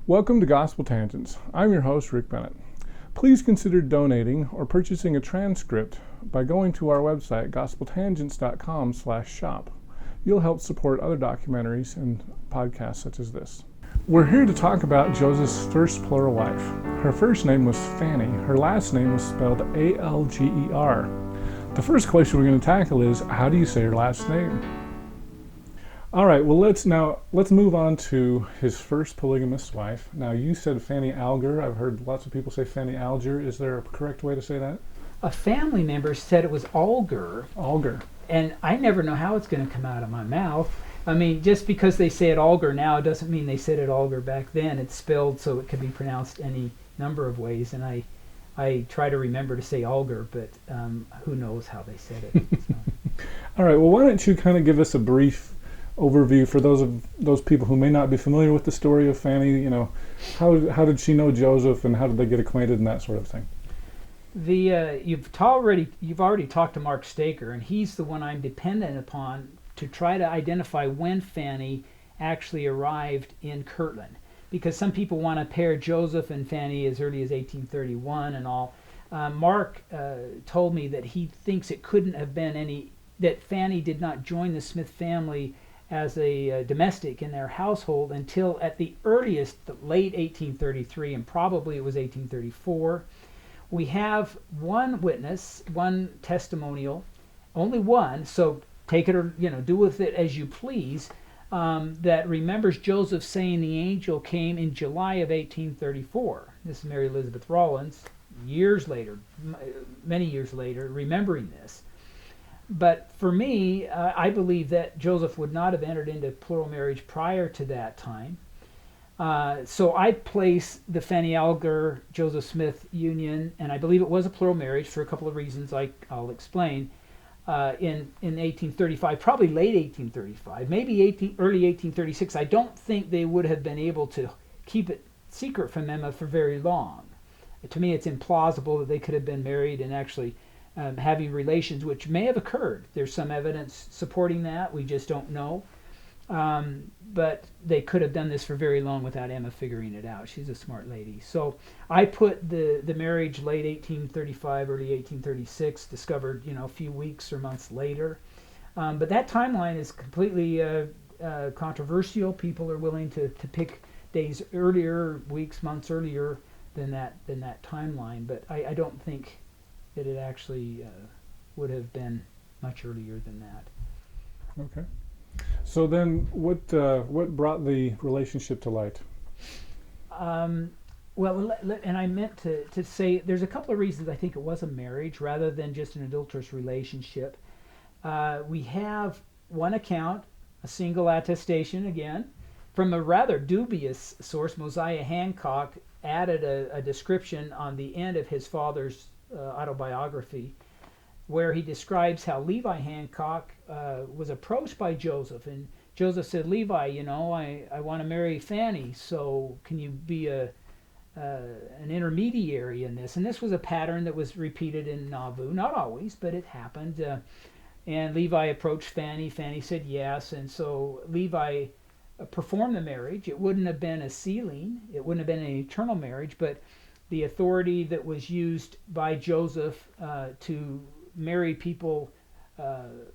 Welcome to Gospel Tangents. I'm your host, Rick Bennett. Please consider donating or purchasing a transcript by going to our website, gospeltangents.com/shop. You'll help support other documentaries and podcasts such as this. We're here to talk about Joseph's first plural wife. Her first name was Fanny. Her last name was spelled Alger. The first question we're going to tackle is, how do you say her last name? All right, well, let's move on to his first polygamous wife. Now, you said Fanny Alger. I've heard lots of people say Fanny Alger. Is there a correct way to say that? A family member said it was Alger. Alger. And I never know how it's going to come out of my mouth. I mean, just because they say it Alger now doesn't mean they said it Alger back then. It's spelled so it could be pronounced any number of ways. And I try to remember to say Alger, but who knows how they said it. So. All right, well, why don't you kind of give us a brief overview for those people who may not be familiar with the story of Fanny. You know, how did she know Joseph, and how did they get acquainted, and that sort of thing. You've already talked to Mark Staker, and he's the one I'm dependent upon to try to identify when Fanny actually arrived in Kirtland, because some people want to pair Joseph and Fanny as early as 1831 and all. Mark told me that he thinks it couldn't have been that Fanny did not join the Smith family as a domestic in their household until at the earliest, late 1833, and probably it was 1834. We have one witness, one testimonial, only one, so take it or do with it as you please, that remembers Joseph saying the angel came in July of 1834. This is Mary Elizabeth Rawlins, many years later, remembering this. But for me, I believe that Joseph would not have entered into plural marriage prior to that time. So I place the Fanny Alger Joseph Smith union, and I believe it was a plural marriage for a couple of reasons I'll explain, in 1835, probably late 1835, maybe early 1836. I don't think they would have been able to keep it secret from Emma for very long. To me, it's implausible that they could have been married and actually having relations, which may have occurred. There's some evidence supporting that. We just don't know. But they could have done this for very long without Emma figuring it out. She's a smart lady. So I put the marriage late 1835, early 1836, discovered a few weeks or months later. But that timeline is completely controversial. People are willing to pick days earlier, weeks, months earlier than that timeline. But I don't think that it actually would have been much earlier than that. Okay. So then, what brought the relationship to light? Well, and I meant to say there's a couple of reasons I think it was a marriage rather than just an adulterous relationship. We have one account, a single attestation again, from a rather dubious source. Mosiah Hancock added a description on the end of his father's autobiography, where he describes how Levi Hancock was approached by Joseph, and Joseph said, "Levi, I want to marry Fanny, so can you be an intermediary in this?" And this was a pattern that was repeated in Nauvoo, not always, but it happened. And Levi approached Fanny. Fanny said yes, and so Levi performed the marriage. It wouldn't have been a sealing. It wouldn't have been an eternal marriage, but the authority that was used by Joseph to marry people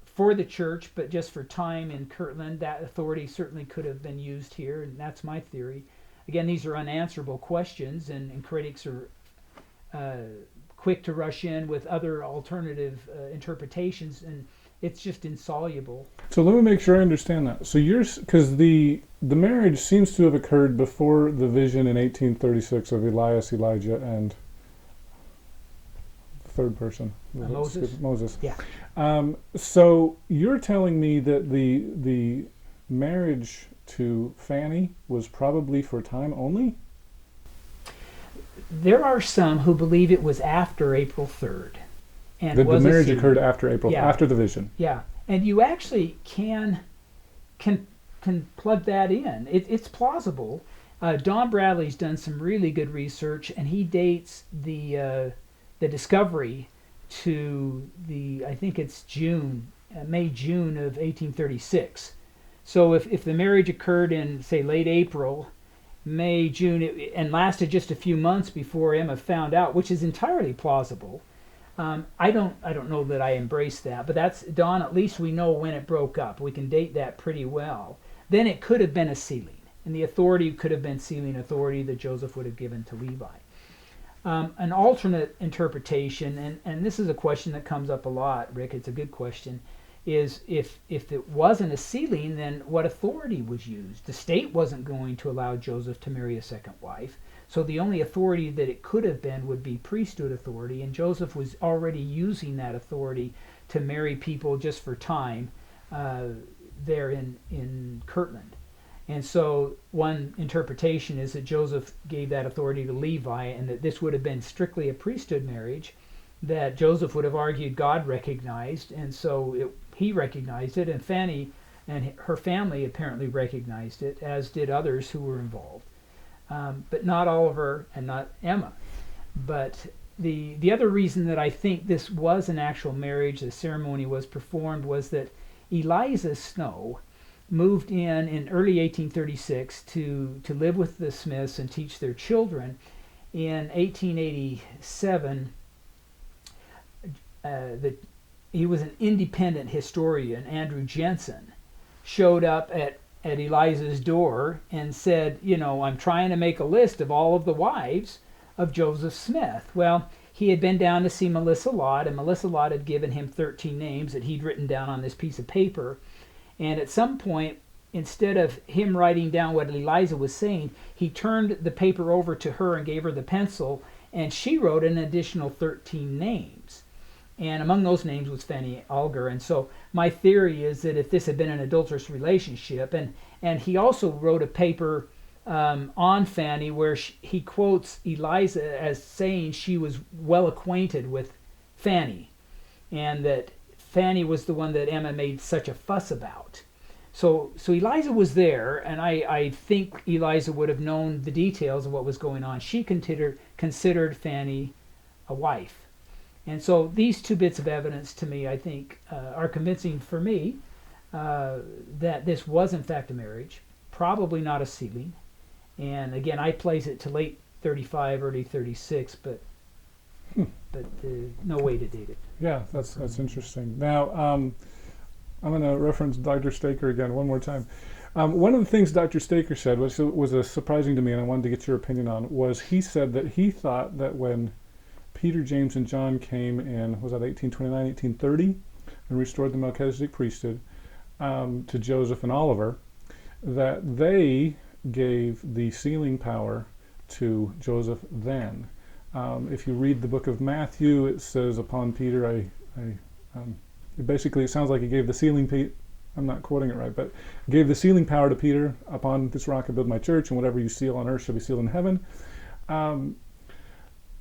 for the church, but just for time in Kirtland, that authority certainly could have been used here, and that's my theory. Again, these are unanswerable questions, and critics are quick to rush in with other alternative interpretations, and it's just insoluble. So let me make sure I understand that. So because the marriage seems to have occurred before the vision in 1836 of Elias, Elijah, and the third person, Moses. Yeah. So you're telling me that the marriage to Fanny was probably for time only? There are some who believe it was after April 3rd. And the marriage occurred after April, after the vision. Yeah, and you actually can plug that in. It's plausible. Don Bradley's done some really good research, and he dates the discovery to I think it's May, June of 1836. So if the marriage occurred in, say, late April, May, June, and lasted just a few months before Emma found out, which is entirely plausible. I don't know that I embrace that, but that's Don. At least we know when it broke up. We can date that pretty well. Then it could have been a sealing, and the authority could have been sealing authority that Joseph would have given to Levi. An alternate interpretation, and this is a question that comes up a lot, Rick. It's a good question. Is if it wasn't a sealing, then what authority was used? The state wasn't going to allow Joseph to marry a second wife, so the only authority that it could have been would be priesthood authority, and Joseph was already using that authority to marry people just for time there in Kirtland. And so one interpretation is that Joseph gave that authority to Levi, and that this would have been strictly a priesthood marriage that Joseph would have argued God recognized, and so he recognized it, and Fanny and her family apparently recognized it, as did others who were involved, but not Oliver and not Emma. But the other reason that I think this was an actual marriage, the ceremony was performed, was that Eliza Snow moved in early 1836 to live with the Smiths and teach their children. In 1887, he was an independent historian, Andrew Jensen, showed up at Eliza's door and said, I'm trying to make a list of all of the wives of Joseph Smith. Well, he had been down to see Melissa Lott, and Melissa Lott had given him 13 names that he'd written down on this piece of paper. And at some point, instead of him writing down what Eliza was saying, he turned the paper over to her and gave her the pencil, and she wrote an additional 13 names. And among those names was Fanny Alger. And so my theory is that if this had been an adulterous relationship, and he also wrote a paper on Fanny where he quotes Eliza as saying she was well acquainted with Fanny, and that Fanny was the one that Emma made such a fuss about. So Eliza was there, and I think Eliza would have known the details of what was going on. She considered Fanny a wife. And so these two bits of evidence to me, I think, are convincing for me that this was in fact a marriage, probably not a sealing. And again, I place it to late 35, early 36, but no way to date it. Yeah, that's interesting. Now, I'm going to reference Dr. Staker again one more time. One of the things Dr. Staker said, which was surprising to me, and I wanted to get your opinion on, was he said that he thought that when Peter, James, and John came in, was that 1829, 1830, and restored the Melchizedek priesthood to Joseph and Oliver, that they gave the sealing power to Joseph then. If you read the book of Matthew, it says, upon Peter, basically it sounds like he gave the sealing, I'm not quoting it right, but gave the sealing power to Peter, upon this rock I build my church, and whatever you seal on earth shall be sealed in heaven.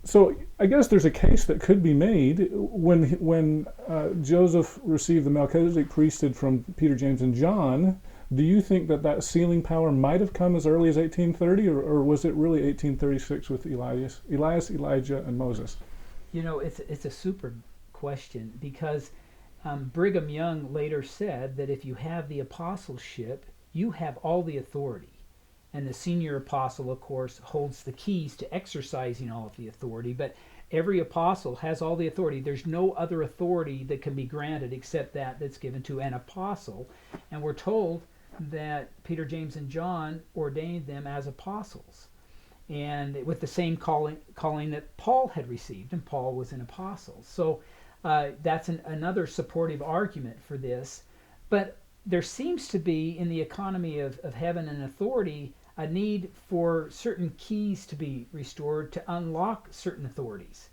So I guess there's a case that could be made when Joseph received the Melchizedek priesthood from Peter, James, and John. Do you think that sealing power might have come as early as 1830, or was it really 1836 with Elias, Elijah, and Moses? It's a super question, because Brigham Young later said that if you have the apostleship, you have all the authority. And the senior apostle, of course, holds the keys to exercising all of the authority, but every apostle has all the authority. There's no other authority that can be granted except that's given to an apostle. And we're told that Peter, James, and John ordained them as apostles, and with the same calling that Paul had received, and Paul was an apostle. So that's another supportive argument for this. But there seems to be, in the economy of heaven and authority, a need for certain keys to be restored to unlock certain authorities.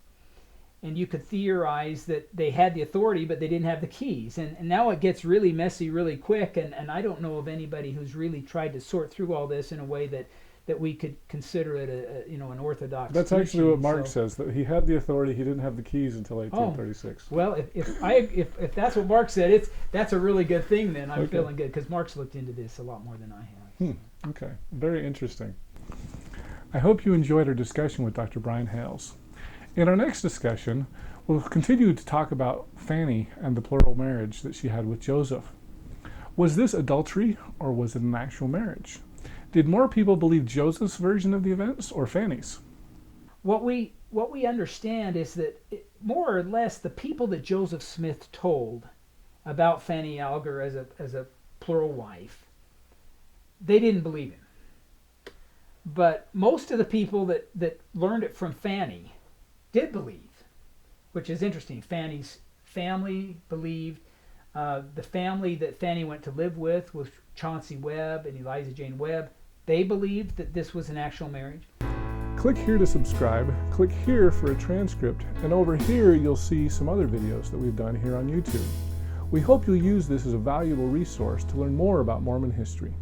And you could theorize that they had the authority, but they didn't have the keys. And now it gets really messy really quick, and I don't know of anybody who's really tried to sort through all this in a way that we could consider it an orthodox. That's actually what Mark says, that he had the authority, he didn't have the keys until 1836. Oh, well, if that's what Mark said, that's a really good thing. Then I'm feeling good, because Mark's looked into this a lot more than I have. Okay, very interesting. I hope you enjoyed our discussion with Dr. Brian Hales. In our next discussion, we'll continue to talk about Fanny and the plural marriage that she had with Joseph. Was this adultery, or was it an actual marriage? Did more people believe Joseph's version of the events or Fanny's? What we understand is that more or less the people that Joseph Smith told about Fanny Alger as a plural wife, they didn't believe him. But most of the people that learned it from Fanny did believe, which is interesting. Fanny's family believed. The family that Fanny went to live with was Chauncey Webb and Eliza Jane Webb. They believed that this was an actual marriage. Click here to subscribe, click here for a transcript, and over here you'll see some other videos that we've done here on YouTube. We hope you'll use this as a valuable resource to learn more about Mormon history.